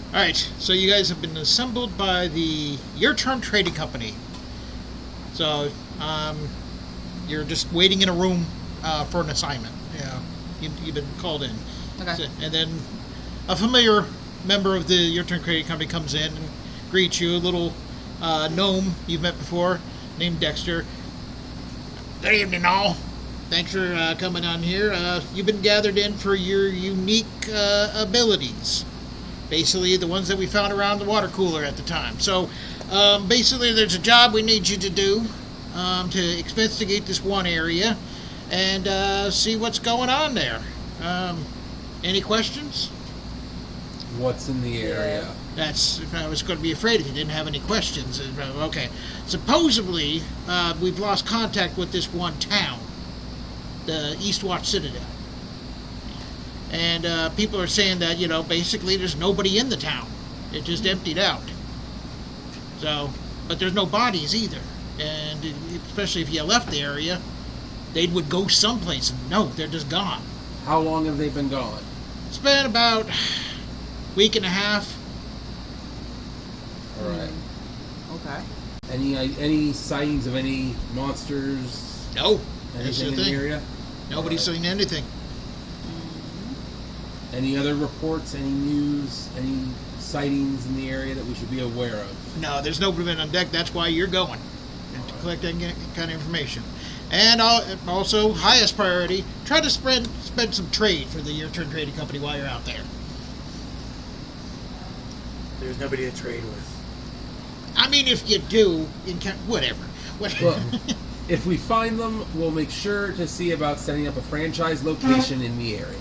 Alright, so you guys have been assembled by the URTURN Trading Company. So, you're just waiting in a room for an assignment. Yeah, you've been called in. Okay. So, and then a familiar member of the URTURN Trading Company comes in and greets you, a little gnome you've met before, named Dexter. Good evening, all. Thanks for coming on here. You've been gathered in for your unique abilities. Basically, the ones that we found around the water cooler at the time. So, basically, there's a job we need you to do to investigate this one area and see what's going on there. Any questions? What's in the area? That's if I was going to be afraid if you didn't have any questions. Okay. Supposedly, we've lost contact with this one town, the East Watch Citadel. And people are saying that, basically there's nobody in the town. It just emptied out. So, but there's no bodies either. And especially if you left the area, they would go someplace and no, they're just gone. How long have they been gone? It's been about a week and a half. All right. Okay. Any sightings of any monsters? No. That's Anything the in thing. the area? Nobody's seen anything. Any other reports? Any news? Any sightings in the area that we should be aware of? No, there's nobody been on deck. That's why you're going. And to collect that kind of information. And also, highest priority, try to spread some trade for the URTURN Trading Company while you're out there. There's nobody to trade with. I mean, if you do, whatever. Well, if we find them, we'll make sure to see about setting up a franchise location in the area.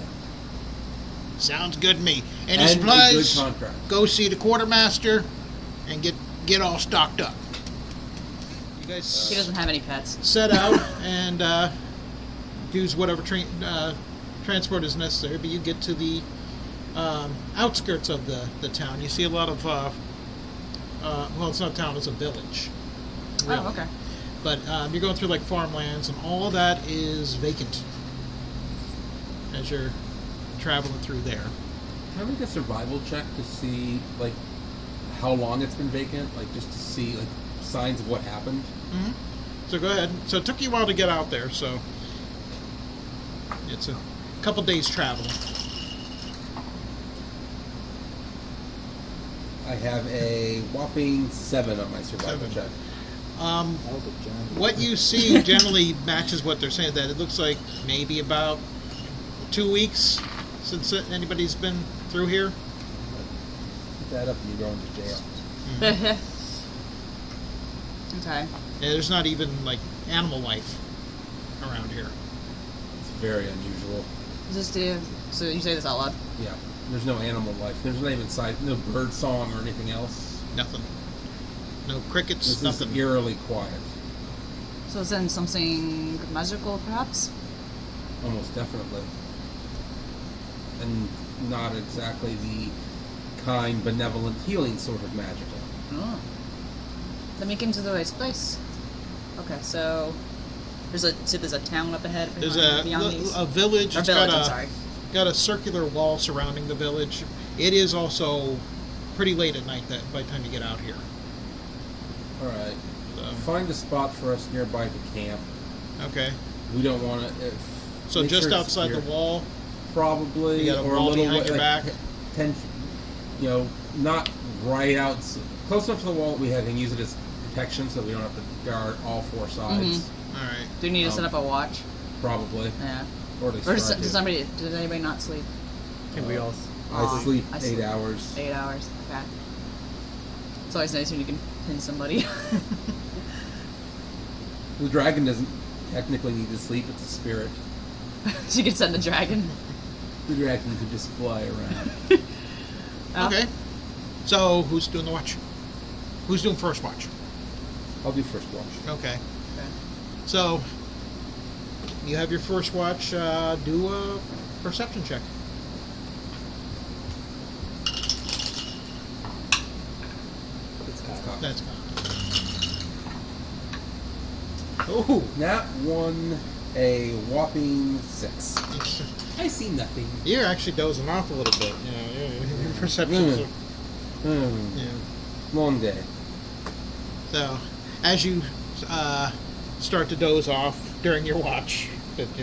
Sounds good to me. Any And supplies? a good contract. Go see the quartermaster and get all stocked up. You guys He doesn't have any pets. set out and use whatever transport is necessary, but you get to the outskirts of the town. You see a lot of well, it's not a town, it's a village. Really. Oh, okay. But you're going through like farmlands, and all that is vacant as you're traveling through there. Can I make a survival check to see like how long it's been vacant, like just to see like signs of what happened? Mm-hmm. So go ahead. So it took you a while to get out there, so it's a couple days travel. I have a whopping 7 on my survival 7. check. What you see generally matches what they're saying, that it looks like maybe about 2 weeks since anybody's been through here. Put that up and you go into jail. Okay. And there's not even like animal life around here. It's very unusual. Is this so you say this out loud? Yeah, there's no animal life. There's not even no bird song or anything else. Nothing. No crickets, This nothing. is eerily quiet. So is then something magical, perhaps? Almost definitely. And not exactly the kind, benevolent, healing sort of magical. Oh. Then we came to the right place. Okay, so there's a town up ahead. There's beyond these? a village. Or It's village, got I'm sorry. got a circular wall surrounding the village. It is also pretty late at night by the time you get out here. All right. So, Find a spot for us nearby the camp. okay. We don't want to. So just outside the wall. Probably, You got a or wall a little behind way, your like back? 10, not right out, close enough to the wall that we can use it as protection, so we don't have to guard all 4 sides. All right. Do we need to set up a watch? Probably, Yeah. or at least Or try to. does anybody not sleep? Can we all? I sleep I 8 sleep. hours. 8 hours. Okay. It's always nice when you can pin somebody. The dragon doesn't technically need to sleep; it's a spirit. So you can send the dragon. The dragon could just fly around. Oh. Okay. So who's doing the watch? Who's doing first watch? I'll do first watch. Okay. Okay. So you have your first watch. Do a perception check. It's got. That's fine. Oh. That one, a whopping 6. I see nothing. You're actually dozing off a little bit. Your perception's Yeah. Long day. So, as you start to doze off during your watch,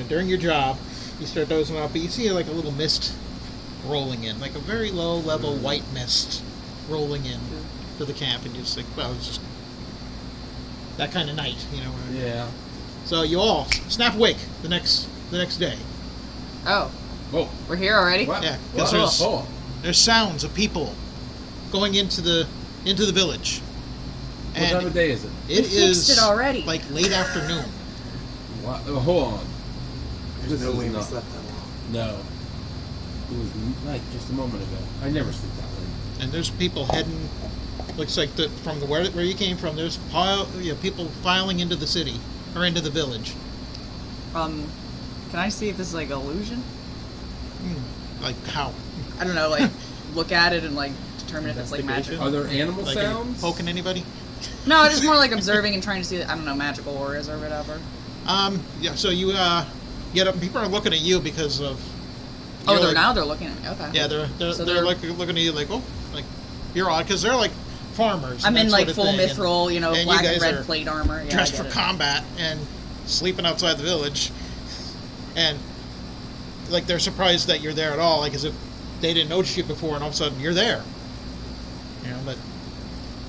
during your job, you start dozing off, but you see like a little mist rolling in, like a very low level white mist rolling in to the camp, and you're just like, well, it's just that kind of night, you know. Yeah. So you all snap awake the next day. Oh, Oh. we're here already? What? Yeah, What? because Oh. there's sounds of people going into the village. What time of day is it? It We is fixed it already. like late afternoon. What? Hold on. There's no is way we not- slept that long. No. It was like just a moment ago. I never sleep that late. And there's people heading. Looks like from where you came from. There's people filing into the city or into the village. Can I see if this is like illusion? Like how? I don't know, like look at it and like determine if it's like magical. Are there animal Like are you sounds? poking anybody? No, just more like observing and trying to see, I don't know, magical auras or whatever. Yeah. So you get up. And people are looking at you because of. Oh, you're they're looking at me. Okay. Yeah, they're So they're like looking at you like, oh, like you're odd because they're like farmers. I'm and in that like sort of full thing, and mithril, you know, and you black and guys red are plate armor. Yeah, dressed I for get it. combat and sleeping outside the village, and like they're surprised that you're there at all, like as if they didn't notice you before, and all of a sudden you're there. You know, but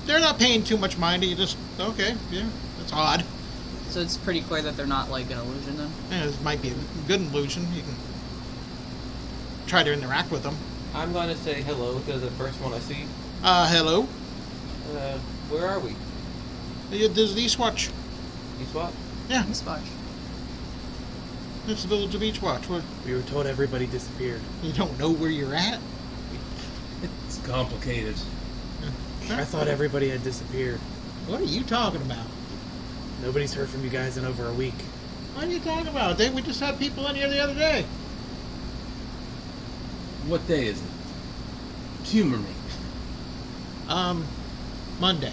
they're not paying too much mind to you. Just okay, yeah, that's odd. So it's pretty clear that they're not like an illusion then. Yeah, this might be a good illusion. You can try to interact with them. I'm going to say hello to the first one I see. Hello. Where are we? This is the East Watch. East Watch? Yeah, East Watch. it's the village of East Watch. We were told everybody disappeared. You don't know where you're at? It's complicated. I thought everybody had disappeared. What are you talking about? Nobody's heard from you guys in over a week. What are you talking about? We just had people in here the other day. What day is it? Humor me. Monday.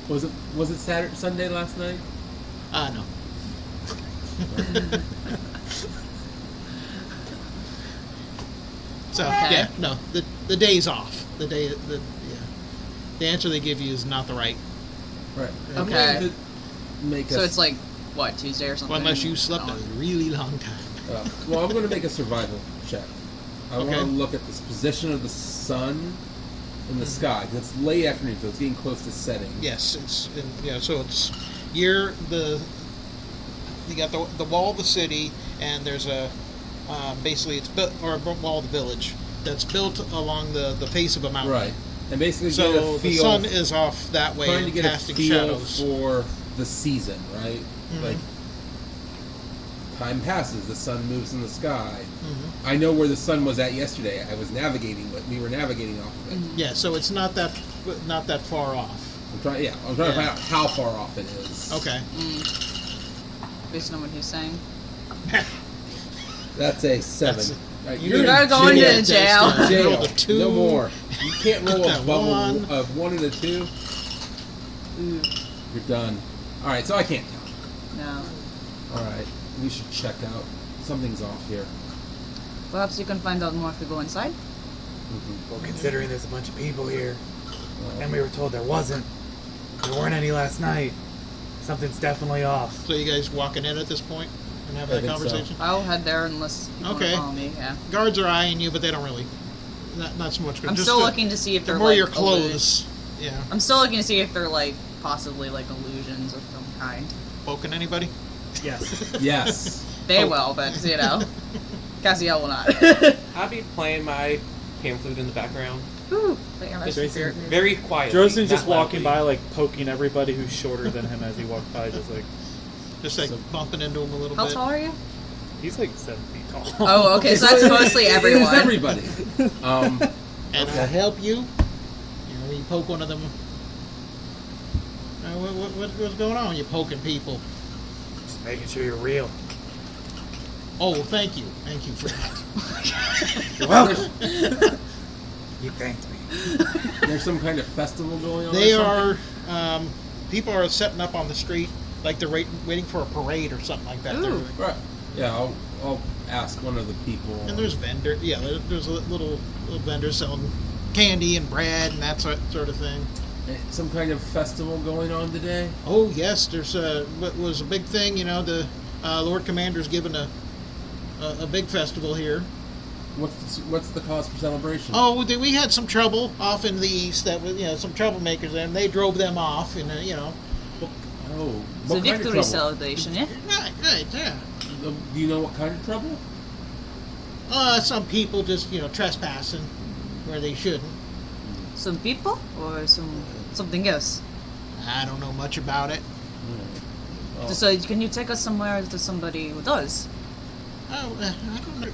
Was it Saturday, Sunday last night? No. So Okay. yeah, no. The day's off. The answer they give you is not the right. Right. Okay. I'm going to make So a- it's like, what, Tuesday or something? Well, unless you slept a really long time. well, I'm going to make a survival check. I Okay. want to look at this position of the sun in the sky. 'Cause it's late afternoon, so it's getting close to setting. Yes, so it's you got the wall of the city, and there's a basically it's built, or a wall of the village that's built along the face of a mountain. Right. And basically get So a the feel, sun is off that way, trying to get a casting feel shadows. for the season, right? Mhm. Like, time passes, the sun moves in the sky. Mhm. I know where the sun was at yesterday. I was navigating, but we were navigating off of it. Yeah, so it's not that far off. I'm trying to find out how far off it is. Okay. Based on what he's saying. That's a 7. That's Right, You you're gotta in go into jail. jail. Jail. Roll a 2. No more. You can't roll a That bubble 1. of 1 and a 2. Ooh, You're done. All right, so I can't tell. no. All right, we should check out. Something's off here. Perhaps you can find out more if we go inside? Well, considering there's a bunch of people here, and we were told there wasn't, there weren't any last night, something's definitely off. So you guys walking in at this point and having I that think so. conversation? I'll head there unless people Okay. want to follow me, yeah. Guards are eyeing you, but they don't really. Not so much. I'm just still the- looking to see if The they're more like your clothes, yeah. I'm still looking to see if they're like possibly like illusions of some kind. Poking anybody? Yes. Yes. They Oh. will, but you know, Cassiel will not. I'll be playing my pan flute in the background. Ooh, but yeah, that's Jason- spirit. Very quietly. Drosen's just not walking by, loudly. like poking everybody who's shorter than him as he walks by, just like Just like So- bumping into them a little How bit. tall are you? he's like 7 feet tall. Oh, okay, so that's mostly It everyone. is everybody. And Okay. I'll help you. You know, you poke one of them. What's going on? You poking people. Just making sure you're real. Oh, well, thank you. Thank you for that. You're welcome. You thanked me. There's some kind of festival going on. They or are. something? People are setting up on the street, like they're waiting for a parade or something like that. Ooh. Right. Yeah, I'll ask one of the people. And there's vendor. Yeah, there's little vendors selling candy and bread and that sort of thing. Some kind of festival going on today? Oh yes, there's what was a big thing. You know, the Lord Commander's given a big festival here. What's the cause for celebration? Oh, we had some trouble off in the east. That was some troublemakers there, and they drove them off. And Oh, It's a what kind of victory trouble? celebration, yeah? right, yeah. Do you know what kind of trouble? Some people just trespassing where they shouldn't. Some people or something else? I don't know much about it. Oh. So can you take us somewhere to somebody who does? Oh, I don't know.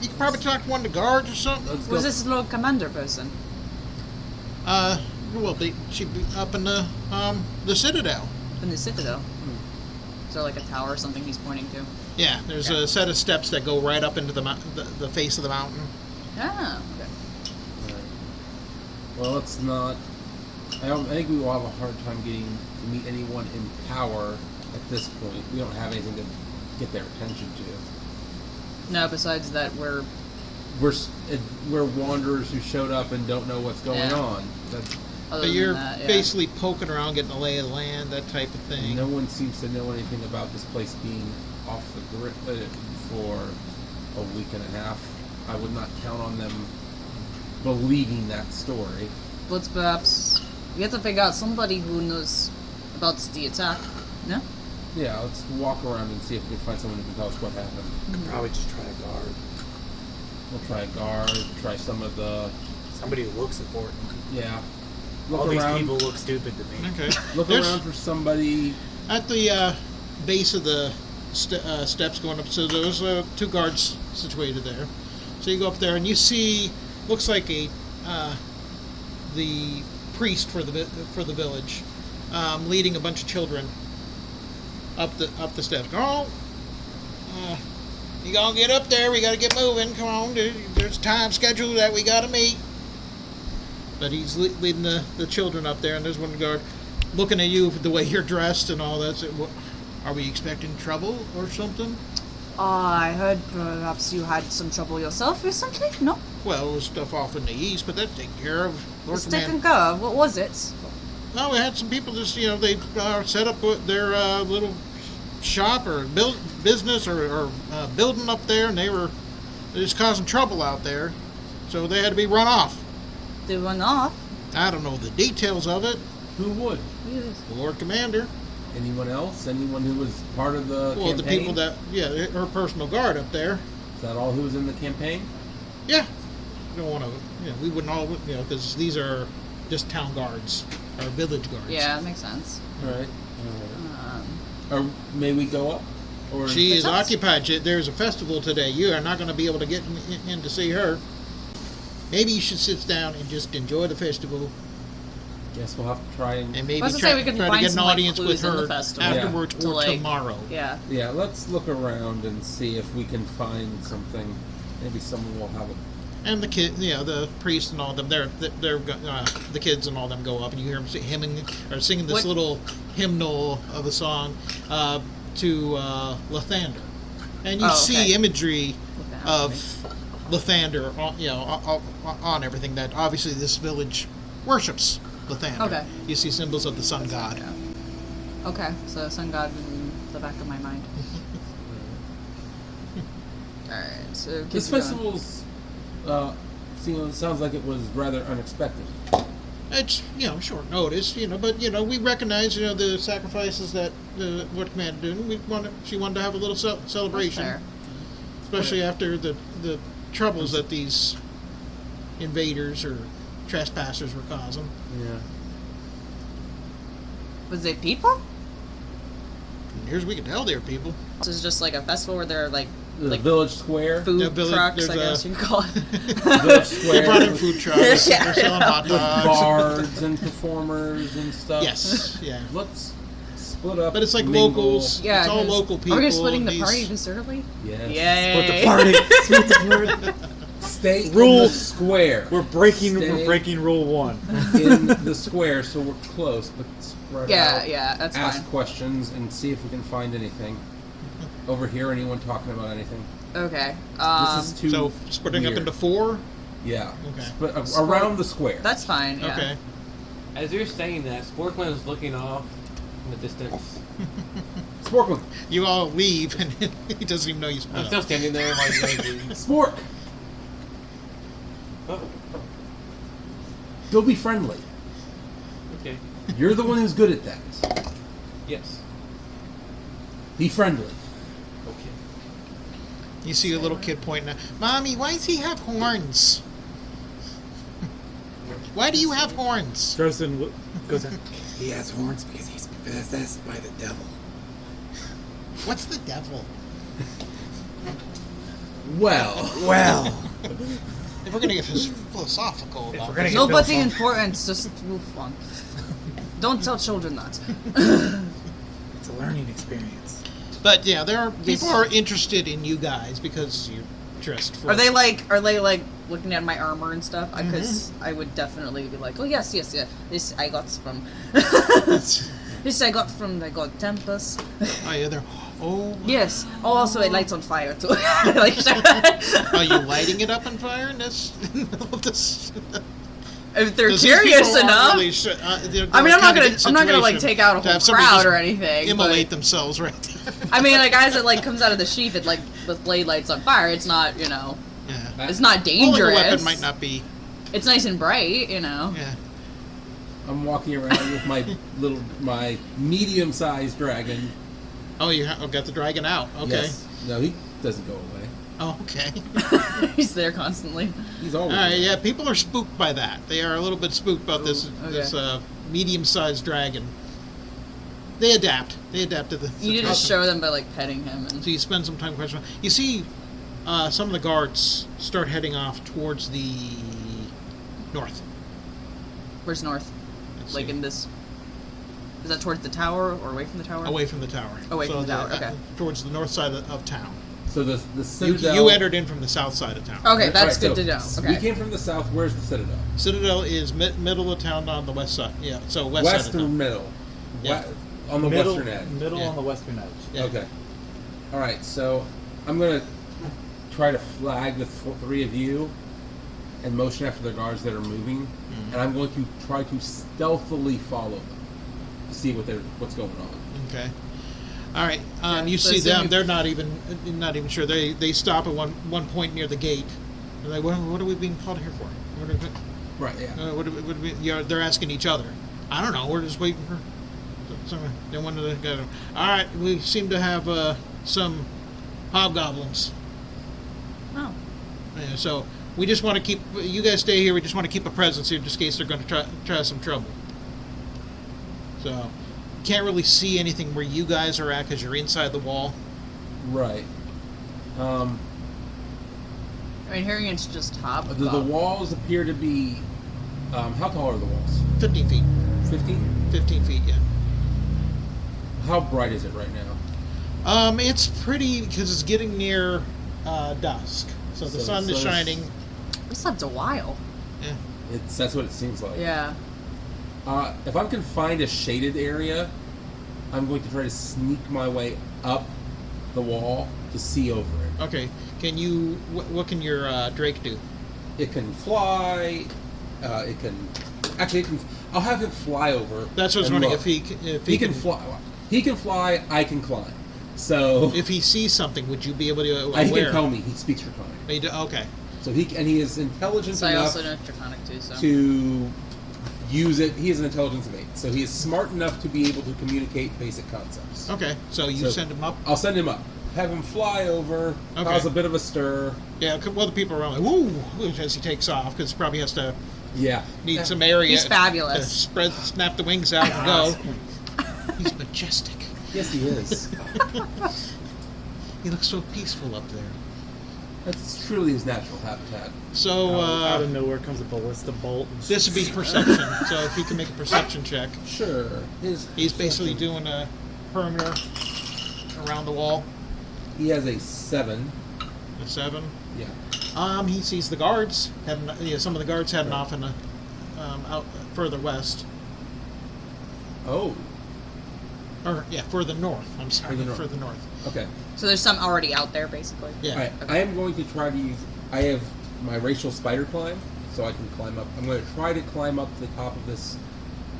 You could probably talk to one of the guards or something. Let's go. Who's this Lord Commander person? Well, she'd be up in the Citadel. In the Citadel? Is there like a tower or something he's pointing to? Yeah, there's a set of steps that go right up into the face of the mountain. Ah, okay. Alright. Well, let's not. I think we will have a hard time getting to meet anyone in power at this point. We don't have anything to get their attention to. No, besides that, we're We're wanderers who showed up and don't know what's going Yeah. on. That's, other But than you're that, yeah. basically poking around, getting the lay of the land, that type of thing. no one seems to know anything about this place being off the grid for a week and a half. I would not count on them believing that story. But perhaps we have to figure out somebody who knows about the attack. No? Yeah, let's walk around and see if we can find someone who can tell us what happened. Could probably just try a guard. We'll try a guard, try some of the... Somebody who looks important. Yeah. All Look these around. people look stupid to me. Okay. Look There's- around for somebody. At the base of the steps going up, so there's 2 guards situated there. So you go up there and you see, looks like the priest for the village, leading a bunch of children up the steps. Come on, you gonna get up there? We gotta get moving. Come on, there's a time schedule that we gotta meet. But he's leading the children up there, and there's one guard looking at you the way you're dressed and all that. So, are we expecting trouble or something? I heard perhaps you had some trouble yourself recently? No? Well, it was stuff off in the east, but that's taken care of. Lord It's Command- taken care of. What was it? No, we had some people just, they set up their little shop or business or building up there, and they're just causing trouble out there. So they had to be run off. They run off? I don't know the details of it. Who would? The Lord Commander. Anyone else? Anyone who was part of the Well, campaign? the people that, her personal guard up there. Is that all who was in the campaign? Yeah. We don't want to, we wouldn't all, because these are just town guards, or village guards. Yeah, that makes sense. All right. Um, Or may we go up? Or She is sense. occupied. There's a festival today. You are not going to be able to get in to see her. Maybe you should sit down and just enjoy the festival, guess we'll have to try and. and maybe I was gonna try, say we can try to find get an some, like, audience with clues in the her festival. afterwards Yeah. or To, like- tomorrow. yeah. Yeah, let's look around and see if we can find something. Maybe someone will have a. And the kid, the priest and all them, they're the kids and all them go up, and you hear them hymning or singing this What- little hymnal of a song to Lathander, and you Oh, see okay. imagery Lathander. of Lathander, on everything that obviously this village worships Lathander. Okay. You see symbols of the sun god. Yeah. Okay, so Sun God in the back of my mind. Alright, so keep This going. festival's. It sounds like it was rather unexpected. It's short notice, but we recognize the sacrifices that the Lord Commander did. She wanted to have a little That's celebration, fair. especially after the troubles that these invaders or trespassers were causing. Yeah. Was it people? And here's we can tell they're people. This is just like a festival where there are like The village square. food Yeah, village- trucks, I there's guess you can call it. Village They brought in square. food trucks. Yeah. They're selling hot With dogs. bards and performers and stuff. Yes, yeah. Let's split up. But it's like mingle. locals. Yeah, it's all 'cause- local people. Are we splitting the and party these- this early? Yes. Yay! Split the party. Split the party. Stay in Rule- the square. We're breaking Stay rule 1. in the square, so we're close, but spread Yeah, out. yeah, that's Ask fine. questions and see if we can find anything. overhear anyone talking about anything. Okay. This is too So splitting up weird. into 4. Yeah. Okay. But around the square. That's fine. Yeah. Okay. As you're saying that, Sporkman is looking off in the distance. Sporkman. You all leave, and he doesn't even know you split I'm up. still standing there while you guys leave. Spork. Oh, Go be friendly. okay. You're the one who's good at that. Yes. Be friendly. Okay. You see a little kid pointing at, Mommy, why does he have horns? Why do you have horns? Drosin goes in. He has horns because he's possessed by the devil. What's the devil? Well. Well, If we're going to get philosophical about we're gonna this. get- Nobody's important. Just move on. Don't tell children that. it's a learning experience. But yeah, there are Yes. people are interested in you guys because you're dressed for. Are they like looking at my armor and stuff? Because I would definitely be like, oh yes. This I got from. This I got from the god Tempest. Oh yeah, they're. Oh. Yes. Oh, also it lights on fire too. Like, Are you lighting it up on fire in this? In the middle of this? if they're 'Cause these curious people aren't enough. really sure- they're I mean, I'm not kind of gonna like situation take out a to whole have somebody crowd just or anything. Immolate But, themselves right there. I mean, like as it like comes out of the sheath, it like with blade lights on fire. It's not, Yeah. it's not Holding a dangerous. weapon might not be. It's nice and bright, Yeah. I'm walking around with my medium-sized dragon. Oh, you got the dragon out. Okay. Yes. No, he doesn't go away. Oh, okay. He's there constantly. He's All always right. there. Yeah, people are spooked by that. They are a little bit spooked about this medium-sized dragon. They adapt. They adapt to the. You need to situation. show them by like petting him and. So you spend some time questioning. You see, some of the guards start heading off towards the north. Where's north? Let's Like see. in this. Is that towards the tower or away from the tower? Away from the tower. Away from the tower, okay. Towards the north side of town. So the You, Citadel. you entered in from the south side of town. Okay, All that's right, good to know. so Okay. We came from the south. Where's the Citadel? Citadel is middle of town on the west side. Yeah, so west side of Western town. middle. Yeah. On the middle, western edge. Middle Yeah. on the western edge. Yeah. Okay. All right. So I'm gonna try to flag the three of you and motion after the guards that are moving, Mm-hmm. and I'm going to try to stealthily follow them to see what's going on. Okay. All right. Yeah, You so see assume them. you- They're not even sure. They stop at one point near the gate. They're like, what are we being called here for? Right. Yeah. What are we, they're asking each other. I don't know. We're just waiting for someone. They wanted to go. All right. We seem to have some hobgoblins. Oh. Yeah, so we just want to keep. You guys stay here. We just want to keep a presence here, just in case they're going to try some trouble. So can't really see anything where you guys are at because you're inside the wall. Right. I mean, hearing it's just top. The walls appear to be. How tall are the walls? 15 feet. 15. 15 feet. Yeah. How bright is it right now? It's pretty because it's getting near dusk, so the So sun the is sun is- shining. We slept a while. Yeah. That's what it seems like. Yeah. If I can find a shaded area, I'm going to try to sneak my way up the wall to see over it. Okay. Can you? What can your Drake do? It can fly. It can. Actually, it can. I'll have him fly over. That's what I was and wondering. look. If He can fly. He can fly. I can climb. So If he sees something, would you be able to? he can tell me. He speaks Draconic. Okay. So he is intelligent So I enough also know Draconic too. So. to use it. He is an intelligence of 8, so he is smart enough to be able to communicate basic concepts. Okay. So you So- send him up. I'll send him up. Have him fly over, Okay. cause a bit of a stir. Yeah. Well, the people around like woo as he takes off because probably has to Yeah. need some area. He's fabulous. To snap the wings out and go. He's majestic. Yes, he is. He looks so peaceful up there. That's truly his natural habitat. So Out of nowhere comes a ballista bolt. And this would be perception. So if he can make a perception check, Sure. he's basically doing a perimeter around the wall. He has a 7. A 7. Yeah. He sees the guards heading. Some of the guards heading off in the out further west. Oh. Or yeah, further north. I'm sorry, further north. Okay. So there's some already out there, basically. Yeah. Alright, I am going to try to use. I have my racial spider climb, so I can climb up. I'm going to try to climb up the top of this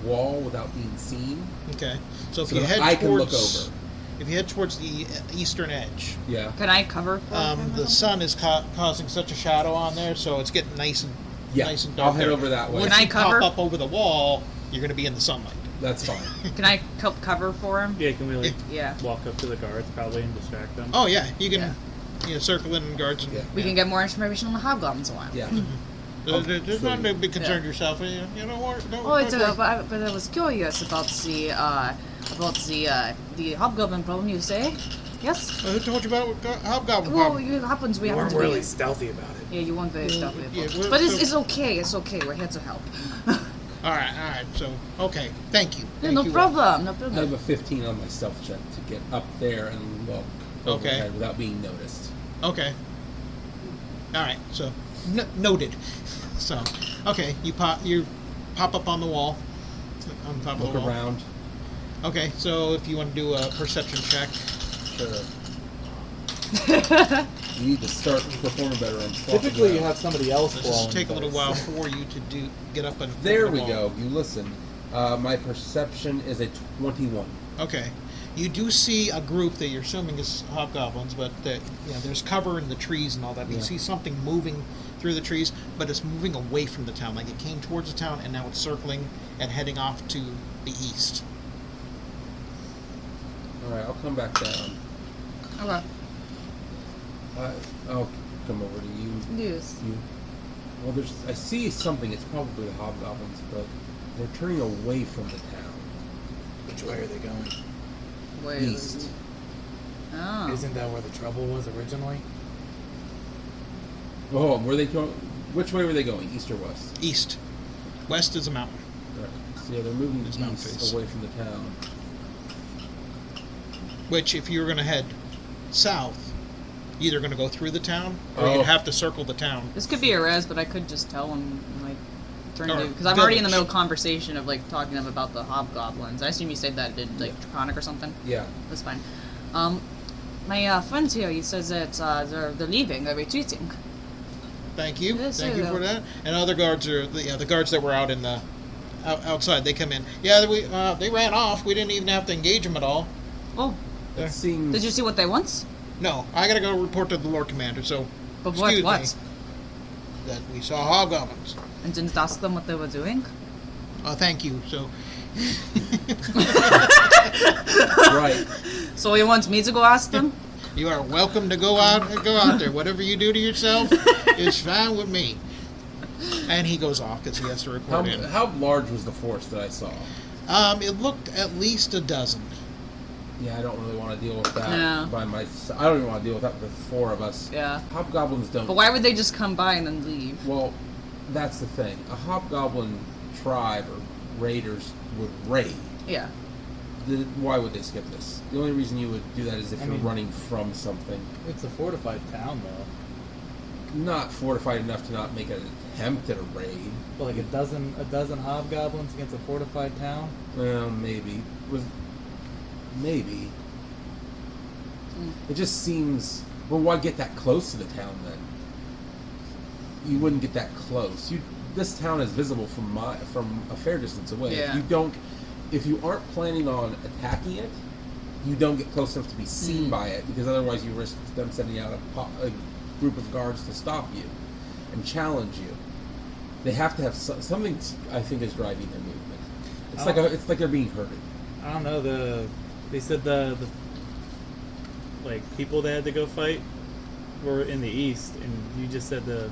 wall without being seen. Okay. So if So you that head I towards, can look over. if you head towards the eastern edge, Yeah. Can I cover for him or the something? sun is causing such a shadow on there, so it's getting nice and Yeah. nice and dark. I'll head there. over that way. Once Can I you cover? pop up over the wall, you're going to be in the sunlight. That's fine. Can I help cover for him? Yeah, can we like Yeah. walk up to the guards probably and distract them? Oh yeah, you can Yeah. circle in guards. And, Yeah. We can get more information on the hobgoblins a while. Yeah. There's not to be concerned Yeah. yourself. You don't worry. Don't Oh, it's worry. but I was curious about the hobgoblin problem. You say? Yes. Who told you about hobgoblin Well, problem? it happens. We We happen weren't to be. really stealthy about it. Yeah, you weren't very stealthy yeah, about we're- it. But so- it's okay. It's okay. We're here to help. All right. So okay, thank you. Yeah, Thank no you. problem. No I have problem. a 15 on my stealth check to get up there and look Okay. overhead without being noticed. Okay. All right. So noted. So okay, you pop up on the wall. On top of Look the wall. around. Okay. So if you want to do a perception check, Sure. You need to start performing better on spotting Typically, you around. have somebody else this blowing. will take a little dice. while for you to get up and. There over the we wall. go. You listen. My perception is a 21. Okay. You do see a group that you're assuming is hobgoblins, but there's cover in the trees and all that. You Yeah. see something moving through the trees, but it's moving away from the town. Like it came towards the town, and now it's circling and heading off to the east. All right, I'll come back down. Okay. I'll come over to you. Yes. You. Well, I see something. It's probably the hobgoblins, but they're turning away from the town. Which way are they going? Where East. Oh. Isn't that where the trouble was originally? Oh, were they going? Which way were they going? East or west? East. West is a mountain. Right. So yeah, they're moving It's mountain east face. away from the town. Which, if you were going to head south, you're either going to go through the town, or Oh. you'd have to circle the town. This could be a res, but I could just tell him like turn Or to because I'm already in the village. middle of conversation of like talking to them about the hobgoblins. I assume you said that in like Draconic or something. Yeah. That's fine. My friends here, he says that they're leaving, they're retreating. Thank you. Yes, Thank you sir. for that. And other guards are the guards that were out in the outside. They come in. Yeah, they ran off. We didn't even have to engage them at all. Oh, There. It seems. did you see what they want? No, I gotta go report to the Lord Commander. So, But what? excuse What? me, that we saw hobgoblins. And didn't ask them what they were doing? Oh, thank you. So, Right. So he wants me to go ask them? you are welcome to go out there. Whatever you do to yourself is fine with me. And he goes off because he has to report in. How large was the force that I saw? It looked at least a dozen. Yeah, I don't really want to deal with that No. by myself. I don't even want to deal with that with 4 of us. Yeah. Hobgoblins don't. But why would they just come by and then leave? Well, that's the thing. A hobgoblin tribe or raiders would raid. Yeah. Why would they skip this? The only reason you would do that is if I you're mean- running from something. It's a fortified town, though. Not fortified enough to not make an attempt at a raid. But like a dozen hobgoblins against a fortified town. Well, maybe. Maybe. It just seems. Well, why get that close to the town then? You wouldn't get that close. This town is visible from a fair distance away. Yeah. If you aren't planning on attacking it, you don't get close enough to be seen by it, because otherwise you risk them sending out a group of guards to stop you and challenge you. They have to have something. I think is driving their movement. It's like they're being herded. I don't know. They said the like people that had to go fight were in the east, and you just said you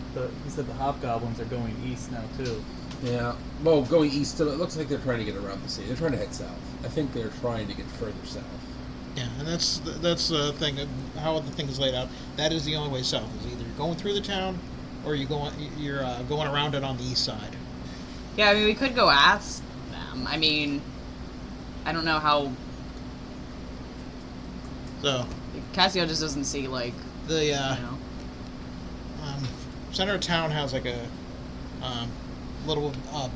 said the hobgoblins are going east now too. Yeah. Well, going east still, it looks like they're trying to get around the city. They're trying to head south. I think they're trying to get further south. Yeah, and that's the thing. How the thing is laid out. That is the only way south. Is either going through the town, or you're going around it on the east side. Yeah, I mean, we could go ask them. I mean, I don't know how. So Cassio just doesn't see, like, the you know. center of town has like a little All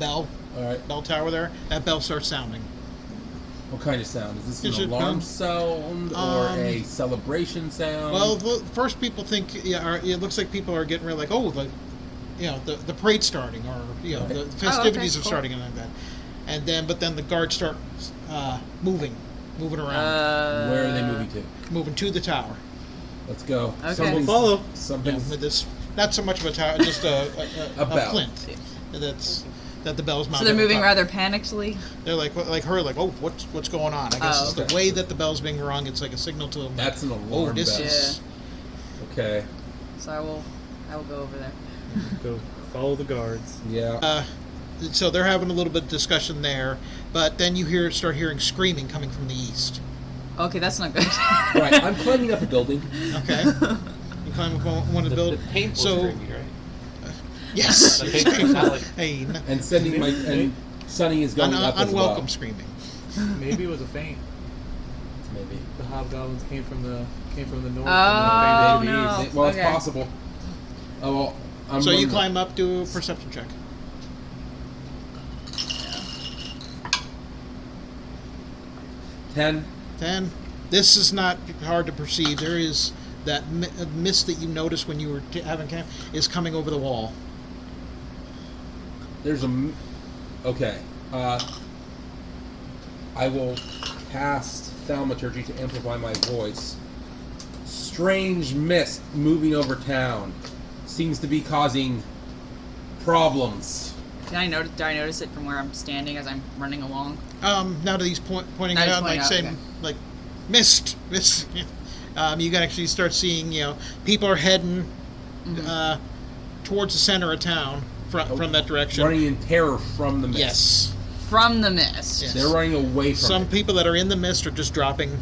right. bell tower there. That bell starts sounding. What kind of sound? Is this Is an it, alarm sound or a celebration sound? Well, first people think, it looks like people are getting ready, like, oh, the parade's starting, or the festivities are cool. starting, and like that. And then, but then the guards start moving around, Where are they moving to? moving to the tower. Let's go. Okay. Something's- Follow. Something's With this, not so much of a tower, just a bell. plinth that the bell's mounted. So they're on moving top. rather panickedly. They're like her, like, oh, what's going on? I guess Oh, it's okay. the way that the bell's being rung. It's like a signal to them. That's an Oh, alarm this bell. is. Okay. So I will go over there. Go follow the guards. Yeah. So they're having a little bit of discussion there, but then you start hearing screaming coming from the east. Okay, that's not good. Right. I'm climbing up a building. Okay. You climb up one of the The buildings. paintful So screaming, right? yes, The paintful metallic. pain, And sending my and Sunny is going up as unwelcome well. screaming. Maybe it was a feint. Maybe. The hobgoblins came from the north. Oh, and then no. faded to the east. Well, Okay. it's possible. Oh, well, I'm So you running- climb up, do a perception check. Ten. 10. This is not hard to perceive. There is that mist that you noticed when you were having camp is coming over the wall. There's okay. I will cast thaumaturgy to amplify my voice. Strange mist moving over town seems to be causing problems. Did I notice it from where I'm standing as I'm running along? Now that he's pointing Now it he's out, pointing like out, saying, okay. like, mist. You can actually start seeing, people are heading towards the center of town from that direction. Running in terror from the mist. Yes. From the mist. Yes. They're running away from Some it. people that are in the mist are just dropping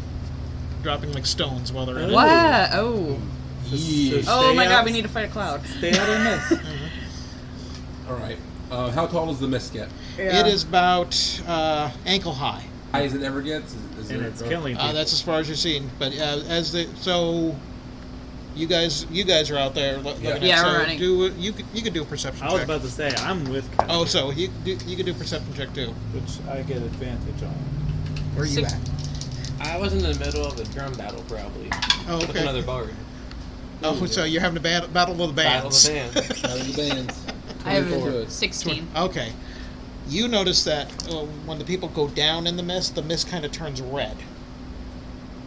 like stones while they're in it. What? Oh. Yeah. Oh Stay my out- god, we need to fight a cloud. Stay out of the mist. All right. How tall does the mist get? It is about ankle high. High as it ever gets. Is And there it's killing people. That's as far as you've seen. But you guys are out there looking at Yeah, so we're running. you could do a perception I was check. about to say, I'm with Captain. Oh, so you could do a perception check too. Which I get advantage on. Where are you Six. at? I was in the middle of a drum battle, probably. Oh, With okay. another bard. Oh, so you're having a battle with the Battle of bands. the band. Out of the bands. I have 24. a 16. Okay. You notice that when the people go down in the mist kind of turns red.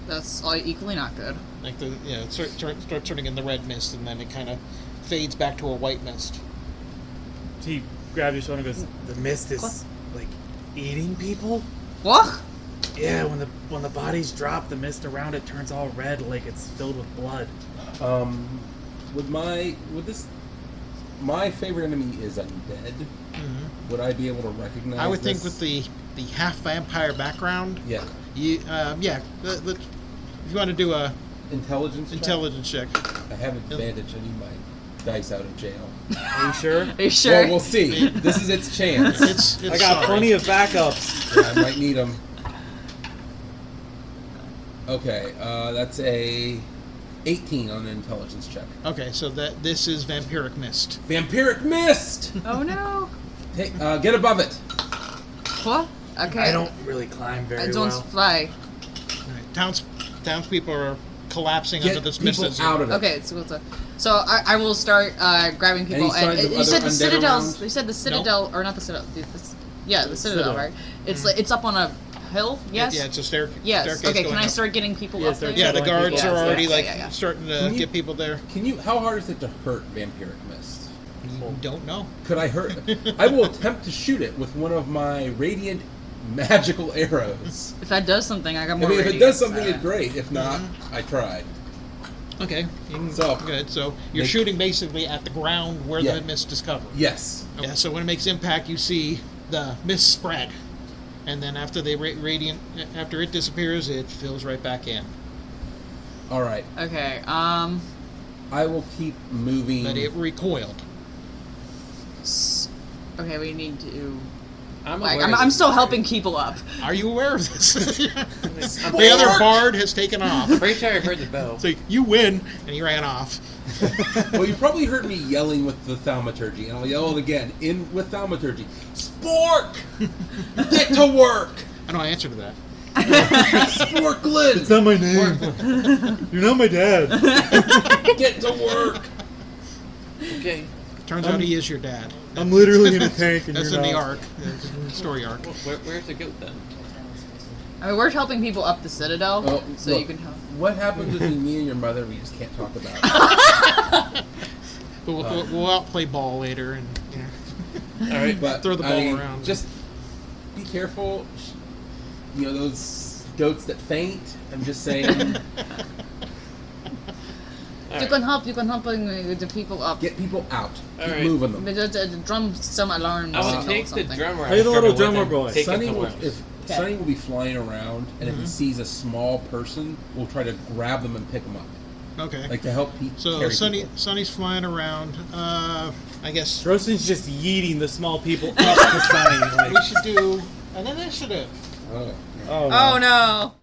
That's all equally not good. Like it starts turning in the red mist, and then it kind of fades back to a white mist. He grabs your shoulder and goes, The mist is like eating people. What? yeah, when the bodies drop, the mist around it turns all red like it's filled with blood. My favorite enemy is undead. Mm-hmm. Would I be able to recognize? I would think this? with the half vampire background, Yeah. if you want to do a Intelligence. check? intelligence check. I have advantage. I need my dice out of jail. Are you sure? Are you sure? Well, we'll see. This is its chance. It's I got sorry. plenty of backups. Yeah, I might need them. Okay, that's a 18 on an intelligence check. Okay, so this is vampiric mist. Vampiric mist. Oh no. Hey, get above it. What? Okay. I don't really climb very I don't well. fly. All right, townspeople are collapsing Get under this mist. people that's- out of it. Okay, so I will start grabbing people. Any signs of you other said the undead Citadel's. around? You said the Citadel, or not the Citadel? The Citadel, Citadel. right? It's like it's up on a hill. Yes. Yeah, it's a staircase. Yes. Okay. going Can I up. start getting people Yeah, up start there? Yeah, the Settling guards people. are Yeah, already yeah. starting to Can you- get people there. Can you? How hard is it to hurt vampiric mist? You don't know. Could I hurt? I will attempt to shoot it with one of my radiant magical arrows. If that does something, I got I more. mean, if it radius. does something, it's great. If not, I tried. Okay. You can, So- good. So you're Make- shooting basically at the ground where Yeah. the mist is covered. Yes. Yeah. So when it makes impact, you see the mist spread, and then after after it disappears, it fills right back in. All right. Okay. I will keep moving. But it recoiled. Okay, we need to. I'm Like, aware I'm still helping people up. Are you aware of this? I'm The other bard has taken off. pretty sure I heard the bell. So you win, and he ran off. Well, you probably heard me yelling with the thaumaturgy, and I'll yell it again with thaumaturgy. Spork! Get to work! I know I answered to that. Sporklin! It's not my name. You're not my dad. Get to work! Okay. Turns out he is your dad. I'm literally in a tank and That's you're in the not. arc, the story arc. Well, where's the goat then? I mean, we're helping people up the Citadel, Oh, so look, you can help. What happens between me and your mother we just can't talk about. But we'll outplay ball later and All right. But throw the ball I mean, around. Just be careful. You know those goats that faint. I'm just saying. You can help the people up. Get people out. All Keep right. moving them. The drum some alarm I signal would or take the something. drummer. Hey, the out little with drummer him, boy. take Sonny him will, somewhere. if Sonny will be flying around, and if he sees a small person, we'll try to grab them and pick them up, okay. like to help people. So Sonny's flying around. I guess Roasting's just yeeting the small people up to Sunny. we Like, should do an initiative. Oh. oh, Oh no!